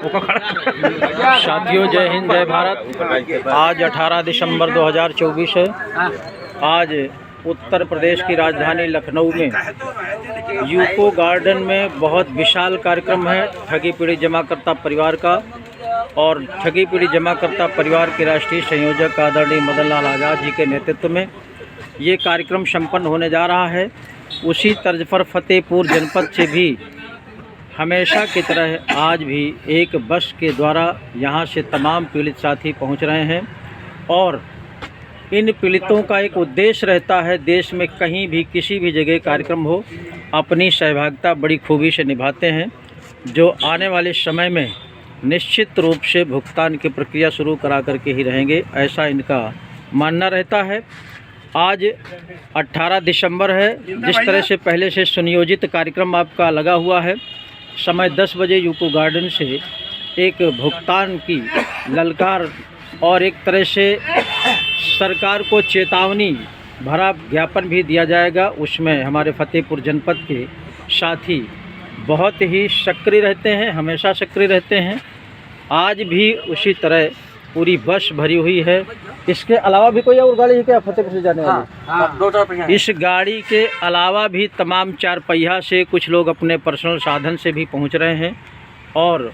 साथियों, जय हिंद, जय भारत। आज 18 दिसंबर 2024 है। आज उत्तर प्रदेश की राजधानी लखनऊ में यूको गार्डन में बहुत विशाल कार्यक्रम है ठगी पीड़ित जमाकर्ता परिवार का। और ठगी पीड़ित जमाकर्ता परिवार के राष्ट्रीय संयोजक आदरणीय मदन लाल आज़ाद जी के नेतृत्व में ये कार्यक्रम संपन्न होने जा रहा है। उसी तर्ज पर फतेहपुर जनपद से भी हमेशा की तरह आज भी एक बस के द्वारा यहाँ से तमाम पीड़ित साथी पहुँच रहे हैं। और इन पीड़ितों का एक उद्देश्य रहता है, देश में कहीं भी किसी भी जगह कार्यक्रम हो, अपनी सहभागिता बड़ी खूबी से निभाते हैं, जो आने वाले समय में निश्चित रूप से भुगतान की प्रक्रिया शुरू करा करके ही रहेंगे, ऐसा इनका मानना रहता है। आज 18 दिसंबर है। जिस तरह से पहले से सुनियोजित कार्यक्रम आपका लगा हुआ है, समय 10 बजे यूको गार्डन से एक भुगतान की ललकार और एक तरह से सरकार को चेतावनी भरा ज्ञापन भी दिया जाएगा। उसमें हमारे फतेहपुर जनपद के साथी बहुत ही सक्रिय रहते हैं, हमेशा सक्रिय रहते हैं। आज भी उसी तरह पूरी बस भरी हुई है। इसके अलावा भी कोई और गाड़ी है क्या फतेहपुर से जाने वाली? दो चार पहिया। इस गाड़ी के अलावा भी तमाम चार पहिया से कुछ लोग अपने पर्सनल साधन से भी पहुंच रहे हैं। और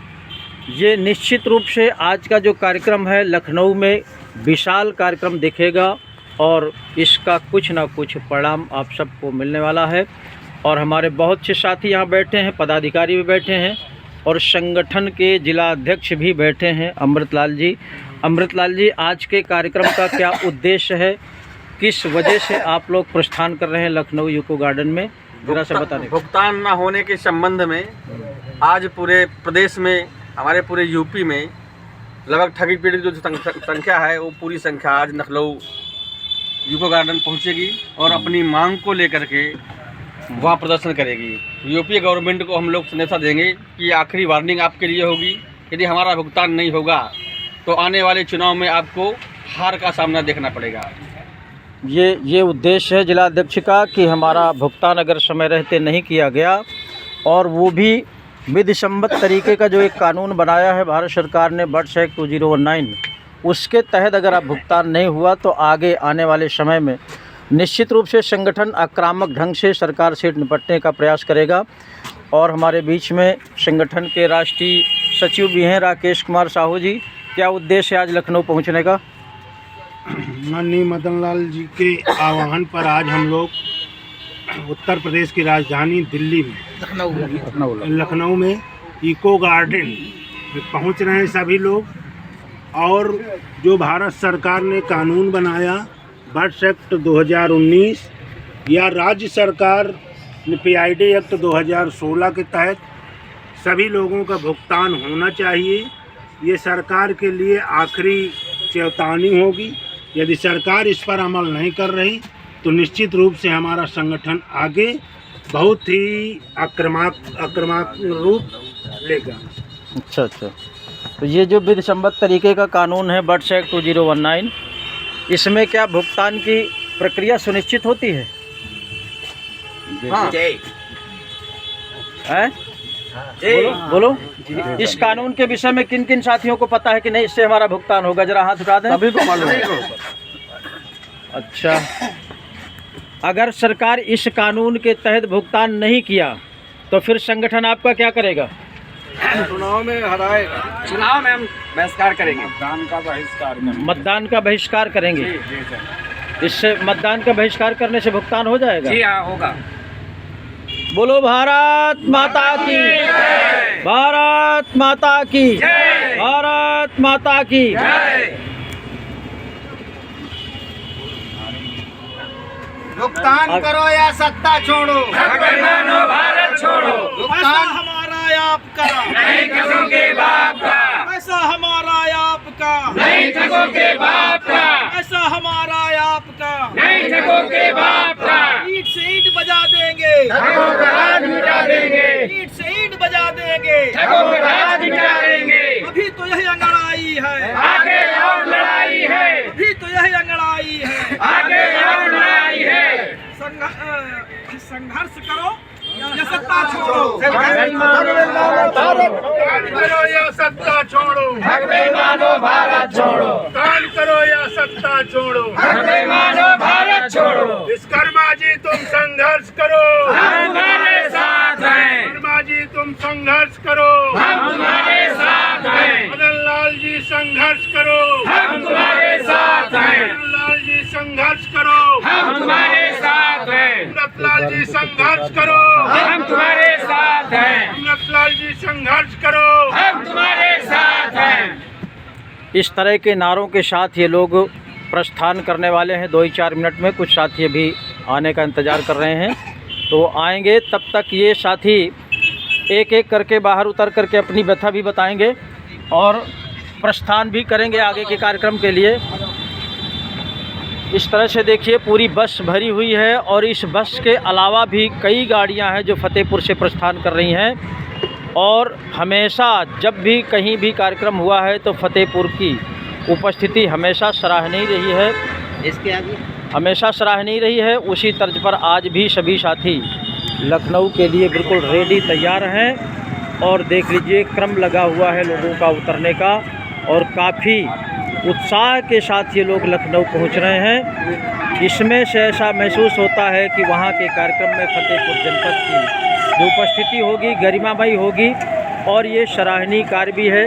ये निश्चित रूप से आज का जो कार्यक्रम है लखनऊ में विशाल कार्यक्रम दिखेगा और इसका कुछ ना कुछ परिणाम आप सबको मिलने वाला है। और हमारे बहुत से साथी यहाँ बैठे हैं, पदाधिकारी भी बैठे हैं और संगठन के जिला अध्यक्ष भी बैठे हैं। अमृतलाल जी, आज के कार्यक्रम का क्या उद्देश्य है, किस वजह से आप लोग प्रस्थान कर रहे हैं लखनऊ यूको गार्डन में, जरा से बताने। भुगतान न होने के संबंध में आज पूरे प्रदेश में, हमारे पूरे यूपी में लगभग ठगी पीड़ित जो संख्या है वो पूरी संख्या आज लखनऊ यूको गार्डन पहुंचेगी और अपनी मांग को लेकर के वहाँ प्रदर्शन करेगी। यूपी गवर्नमेंट को हम लोग संदेशा देंगे कि आखिरी वार्निंग आपके लिए होगी, यदि हमारा भुगतान नहीं होगा तो आने वाले चुनाव में आपको हार का सामना देखना पड़ेगा। ये उद्देश्य है जिला अध्यक्ष का कि हमारा भुगतान अगर समय रहते नहीं किया गया, और वो भी विधिसम्मत तरीके का जो एक कानून बनाया है भारत सरकार ने, बर्ड्स एक्ट 2019, उसके तहत अगर आप भुगतान नहीं हुआ तो आगे आने वाले समय में निश्चित रूप से संगठन आक्रामक ढंग से सरकार से निपटने का प्रयास करेगा। और हमारे बीच में संगठन के राष्ट्रीय सचिव भी हैं राकेश कुमार साहू जी। क्या उद्देश्य है आज लखनऊ पहुंचने का? माननीय मदन लाल जी के आह्वान पर आज हम लोग उत्तर प्रदेश की राजधानी दिल्ली में लखनऊ में यूको गार्डन में पहुंच रहे हैं सभी लोग। और जो भारत सरकार ने कानून बनाया बर्ड्स एक्ट 2019 या राज्य सरकार ने PID एक्ट 2016 के तहत सभी लोगों का भुगतान होना चाहिए। ये सरकार के लिए आखिरी चेतावनी होगी। यदि सरकार इस पर अमल नहीं कर रही तो निश्चित रूप से हमारा संगठन आगे बहुत ही आक्रामक रूप लेगा। अच्छा, तो ये जो विधिसम्मत तरीके का कानून है बर्ड्स एक्ट 2019, इसमें क्या भुगतान की प्रक्रिया सुनिश्चित होती है? हाँ। बोलो। इस कानून के विषय में किन किन साथियों को पता है कि नहीं इससे हमारा भुगतान होगा, जरा हाथ उठा दें। सभी को मालूम है। अच्छा, अगर सरकार इस कानून के तहत भुगतान नहीं किया तो फिर संगठन आपका क्या करेगा? चुनाव में हराएगा। चुनाव में हम बहिष्कार करेंगे। मतदान का बहिष्कार करेंगे। इससे मतदान का बहिष्कार करने से भुगतान हो जाएगा? जी हाँ, होगा। बोलो भारत माता की, भारत माता की, भारत माता की। भुगतान करो या सत्ता छोड़ो, मानो भारत छोड़ो। भुगतान हमारा आपका, नहीं ठगों के बाप का। पैसा हमारा आपका, नहीं ठगों के बाप का। पैसा हमारा आपका, नहीं ठगों के बाप का। ईंट से ईंट बजा देंगे, ठगों का राज मिटा देंगे। ईंट से ईंट बजा देंगे, ठगों का राज मिटा देंगे। अभी तो यही अंगड़ाई है, आगे और लड़ाई है। अभी तो यही अंगड़ाई है, आगे और लड़ाई है। संघर्ष करो या सत्ता छोड़ो। भारत कान करो या सत्ता छोड़ो, हक बेईमानो भारत छोड़ो, कान करो या सत्ता छोड़ो, हक बेईमानो भारत छोड़ो। विश्वकर्मा जी तुम संघर्ष करो, हम तुम्हारे साथ हैं, विश्वकर्मा जी तुम संघर्ष करो, हम तुम्हारे साथ हैं, मदन लाल जी संघर्ष करो, हम तुम्हारे साथ हैं, मदन लाल जी संघर्ष करो, हम तुम्हारे साथ हैं, अमृतलाल जी संघर्ष करो, हम तुम्हारे साथ हैं, अमृतलाल जी संघर्ष करो, हम तुम्हारे साथ हैं। इस तरह के नारों के साथ ये लोग प्रस्थान करने वाले हैं। 2-4 मिनट में कुछ साथी अभी आने का इंतज़ार कर रहे हैं, तो आएंगे। तब तक ये साथी एक एक करके बाहर उतर करके अपनी व्यथा भी बताएंगे और प्रस्थान भी करेंगे आगे के कार्यक्रम के लिए। इस तरह से देखिए पूरी बस भरी हुई है और इस बस के अलावा भी कई गाड़ियां हैं जो फतेहपुर से प्रस्थान कर रही हैं। और हमेशा जब भी कहीं भी कार्यक्रम हुआ है तो फतेहपुर की उपस्थिति हमेशा सराहनीय रही है, इसके आगे हमेशा सराहनीय रही है। उसी तर्ज पर आज भी सभी साथी लखनऊ के लिए बिल्कुल रेडी तैयार हैं और देख लीजिए क्रम लगा हुआ है लोगों का उतरने का और काफ़ी उत्साह के साथ ये लोग लखनऊ पहुंच रहे हैं। इसमें से ऐसा महसूस होता है कि वहां के कार्यक्रम में फतेहपुर जनपद की जो उपस्थिति होगी गरिमामयी होगी और ये सराहनीय कार्य भी है।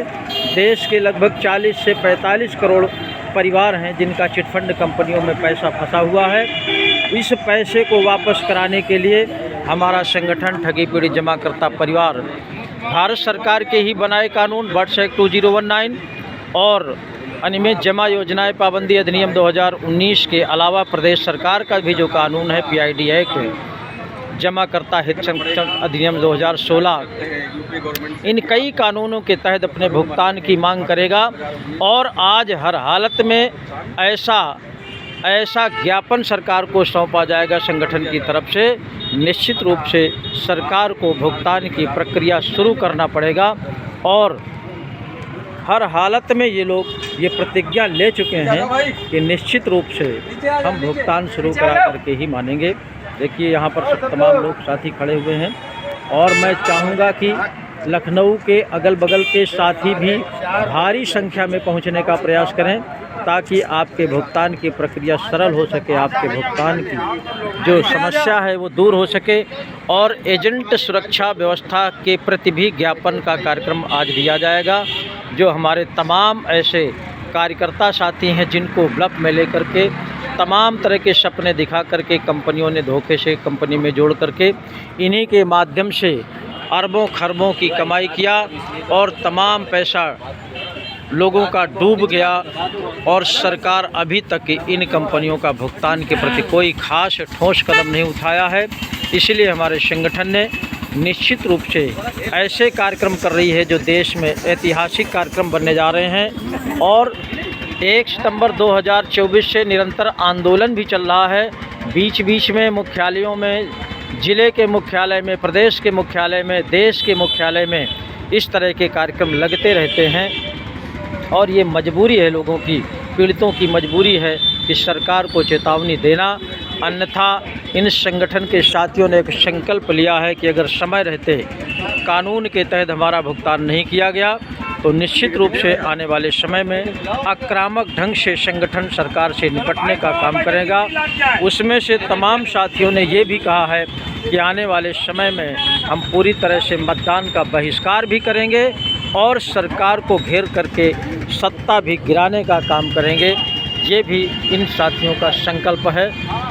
देश के लगभग 40 से 45 करोड़ परिवार हैं जिनका चिटफंड कंपनियों में पैसा फंसा हुआ है। इस पैसे को वापस कराने के लिए हमारा संगठन ठगी पीड़ित जमाकर्ता परिवार भारत सरकार के ही बनाए कानून वर्ष एक्ट 2019 और अनियमित जमा योजनाएं पाबंदी अधिनियम 2019 के अलावा प्रदेश सरकार का भी जो कानून है PID एक्ट जमाकर्ता हित संरक्षण अधिनियम 2016, इन कई कानूनों के तहत अपने भुगतान की मांग करेगा। और आज हर हालत में ऐसा ज्ञापन सरकार को सौंपा जाएगा संगठन की तरफ से। निश्चित रूप से सरकार को भुगतान की प्रक्रिया शुरू करना पड़ेगा और हर हालत में ये लोग ये प्रतिज्ञा ले चुके हैं कि निश्चित रूप से हम भुगतान शुरू करा करके ही मानेंगे। देखिए यहाँ पर सब तमाम लोग साथी खड़े हुए हैं और मैं चाहूँगा कि लखनऊ के अगल बगल के साथी भी भारी संख्या में पहुँचने का प्रयास करें ताकि आपके भुगतान की प्रक्रिया सरल हो सके, आपके भुगतान की जो समस्या है वो दूर हो सके। और एजेंट सुरक्षा व्यवस्था के प्रति भी ज्ञापन का कार्यक्रम आज दिया जाएगा। जो हमारे तमाम ऐसे कार्यकर्ता साथी हैं जिनको ब्लफ में लेकर के तमाम तरह के सपने दिखा करके कंपनियों ने धोखे से कंपनी में जोड़ करके इन्हीं के माध्यम से अरबों खरबों की कमाई किया और तमाम पैसा लोगों का डूब गया और सरकार अभी तक इन कंपनियों का भुगतान के प्रति कोई खास ठोस कदम नहीं उठाया है। इसलिए हमारे संगठन ने निश्चित रूप से ऐसे कार्यक्रम कर रही है जो देश में ऐतिहासिक कार्यक्रम बनने जा रहे हैं। और 1 सितंबर 2024 से निरंतर आंदोलन भी चल रहा है। बीच बीच में मुख्यालयों में, ज़िले के मुख्यालय में, प्रदेश के मुख्यालय में, देश के मुख्यालय में इस तरह के कार्यक्रम लगते रहते हैं और ये मजबूरी है लोगों की, पीड़ितों की मजबूरी है कि सरकार को चेतावनी देना। अन्यथा इन संगठन के साथियों ने एक संकल्प लिया है कि अगर समय रहते कानून के तहत हमारा भुगतान नहीं किया गया तो निश्चित रूप से आने वाले समय में आक्रामक ढंग से संगठन सरकार से निपटने का काम करेगा। उसमें से तमाम साथियों ने ये भी कहा है कि आने वाले समय में हम पूरी तरह से मतदान का बहिष्कार भी करेंगे और सरकार को घेर करके सत्ता भी गिराने का काम करेंगे। ये भी इन साथियों का संकल्प है।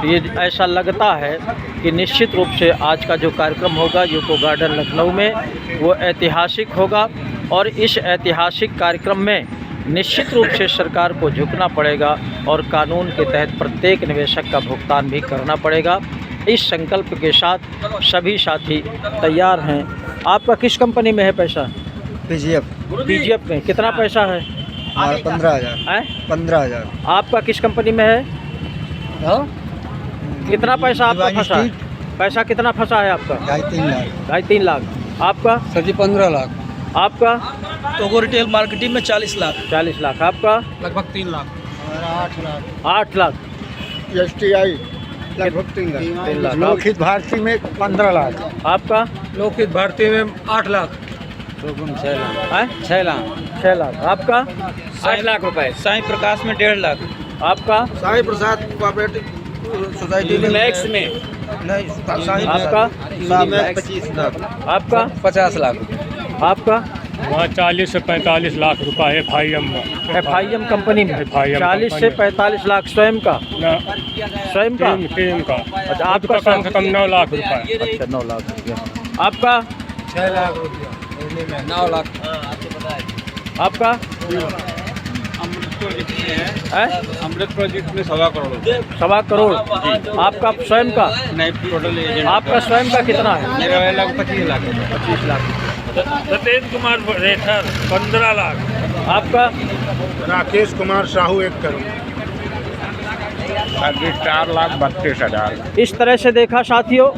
ये ऐसा लगता है कि निश्चित रूप से आज का जो कार्यक्रम होगा यूको गार्डन लखनऊ में वो ऐतिहासिक होगा और इस ऐतिहासिक कार्यक्रम में निश्चित रूप से सरकार को झुकना पड़ेगा और कानून के तहत प्रत्येक निवेशक का भुगतान भी करना पड़ेगा। इस संकल्प के साथ सभी साथी तैयार हैं। आपका किस कंपनी में है पैसा? PGF में कितना पैसा है? 15,000। 15,000। आपका किस कंपनी में है? कितना पैसा आपका फंसा है? पैसा कितना फंसा है आपका? 2.5-3 लाख। 2.5-3 लाख। आपका? सर जी 15 लाख। आपका? टोगो रिटेल मार्केटिंग में 40 लाख। 40 लाख। आपका? लगभग 3 लाख। 8 लाख। 8 लाख। STI लगभग 3 लाख। 3 लाख। लोकहित भारती में 15 लाख। आपका? लोकहित भारती में 8 लाख। हैं? 6 लाख 6 लाख। आपका? 60 लाख रुपए। साई प्रकाश में 1.5 लाख। आपका? साई प्रसाद कोऑपरेटिव सोसाइटी मैक्स में नहीं साई आपका? 25 लाख। आपका? 50 लाख। आपका? वहाँ 40 से 45 लाख रुपए FIM में। FIM कंपनी में FIM 40 से 45 लाख स्वयं का? ना, स्वयं का? टीम का। अच्छा, आपका आपका कम से कम 9 लाख रुपए। अच्छा, 9 लाख रुपया। आपका? 6 लाख रुपया। 9 लाख। आपका? है? अमृत प्रोजेक्ट में 1.25 करोड़। 1.25 करोड़। आपका स्वयं का? नहीं, टोटल एजेंट आपका स्वयं का कितना है? मेरा 25 लाख। 25 लाख। सतेज कुमार रेठर 15 लाख। आपका? राकेश कुमार साहू 1 करोड़। 4,32,000। इस तरह से देखा साथियों,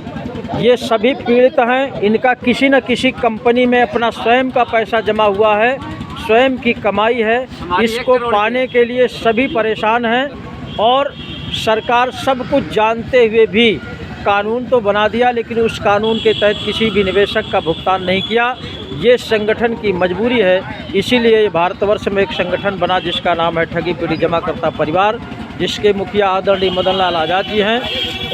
ये सभी पीड़ित हैं। इनका किसी न किसी कंपनी में अपना स्वयं का पैसा जमा हुआ है, स्वयं की कमाई है। इसको पाने के लिए सभी परेशान हैं और सरकार सब कुछ जानते हुए भी कानून तो बना दिया, लेकिन उस कानून के तहत किसी भी निवेशक का भुगतान नहीं किया। ये संगठन की मजबूरी है। इसीलिए भारतवर्ष में एक संगठन बना जिसका नाम है ठगी पीढ़ी जमाकर्ता परिवार, जिसके मुखिया आदरणीय मदन लाल आज़ाद जी हैं।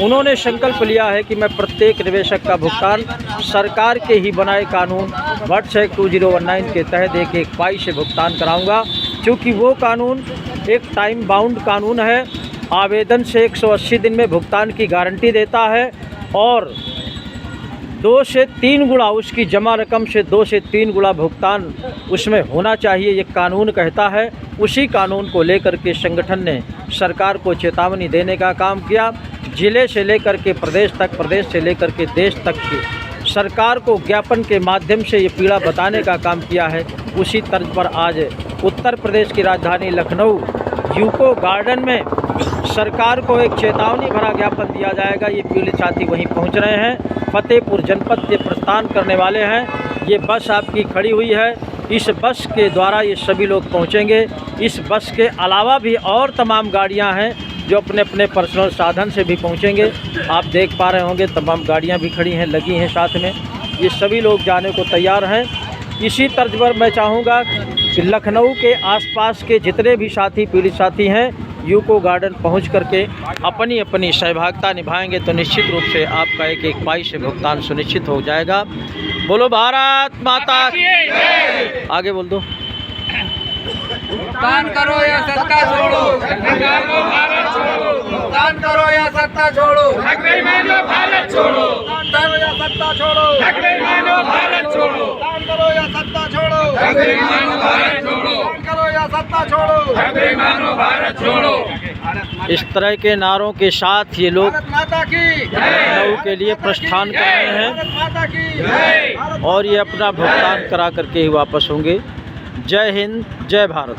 उन्होंने संकल्प लिया है कि मैं प्रत्येक निवेशक का भुगतान सरकार के ही बनाए कानून वर्ष 2019 के तहत एक पाई से भुगतान कराऊंगा, क्योंकि वो कानून एक टाइम बाउंड कानून है। आवेदन से 180 दिन में भुगतान की गारंटी देता है और 2 से 3 गुना उसकी जमा रकम से 2 से 3 गुना भुगतान उसमें होना चाहिए, ये कानून कहता है। उसी कानून को लेकर के संगठन ने सरकार को चेतावनी देने का काम किया। जिले से लेकर के प्रदेश तक, प्रदेश से लेकर के देश तक की सरकार को ज्ञापन के माध्यम से ये पीड़ा बताने का काम किया है। उसी तर्ज पर आज उत्तर प्रदेश की राजधानी लखनऊ यूको गार्डन में सरकार को एक चेतावनी भरा ज्ञापन दिया जाएगा। ये पीड़ित साथी वहीं पहुंच रहे हैं, फतेहपुर जनपद से प्रस्थान करने वाले हैं। ये बस आपकी खड़ी हुई है, इस बस के द्वारा ये सभी लोग पहुंचेंगे। इस बस के अलावा भी और तमाम गाड़ियां हैं जो अपने अपने पर्सनल साधन से भी पहुंचेंगे। आप देख पा रहे होंगे तमाम गाड़ियां भी खड़ी हैं, लगी हैं साथ में। ये सभी लोग जाने को तैयार हैं। इसी तर्ज पर मैं चाहूँगा कि लखनऊ के आसपास के जितने भी साथी, पीड़ित साथी हैं, यूको गार्डन पहुंच करके अपनी अपनी सहभागिता निभाएंगे तो निश्चित रूप से आपका एक पाई से भुगतान सुनिश्चित हो जाएगा। बोलो भारत माता की। आगे बोल दो। भुगतान करो या सत्ता छोड़ो, भारत छोड़ो। भुगतान करो या सत्ता छोड़ो, ठगई मानो भारत छोड़ो। भुगतान करो या सत्ता छोड़ो, ठगई मानो भारत छोड़ो। भुगतान करो या सत्ता छोड़ो, ठगई मानो भारत छोड़ो। भुगतान करो या सत्ता छोड़ो, ठगई मानो भारत छोड़ो। इस तरह के नारों के साथ ये लोग भारत माता की लखनऊ के लिए प्रस्थान कर रहे हैं भारत माता की और ये अपना भुगतान करा करके ही वापस होंगे। जय हिंद, जय भारत।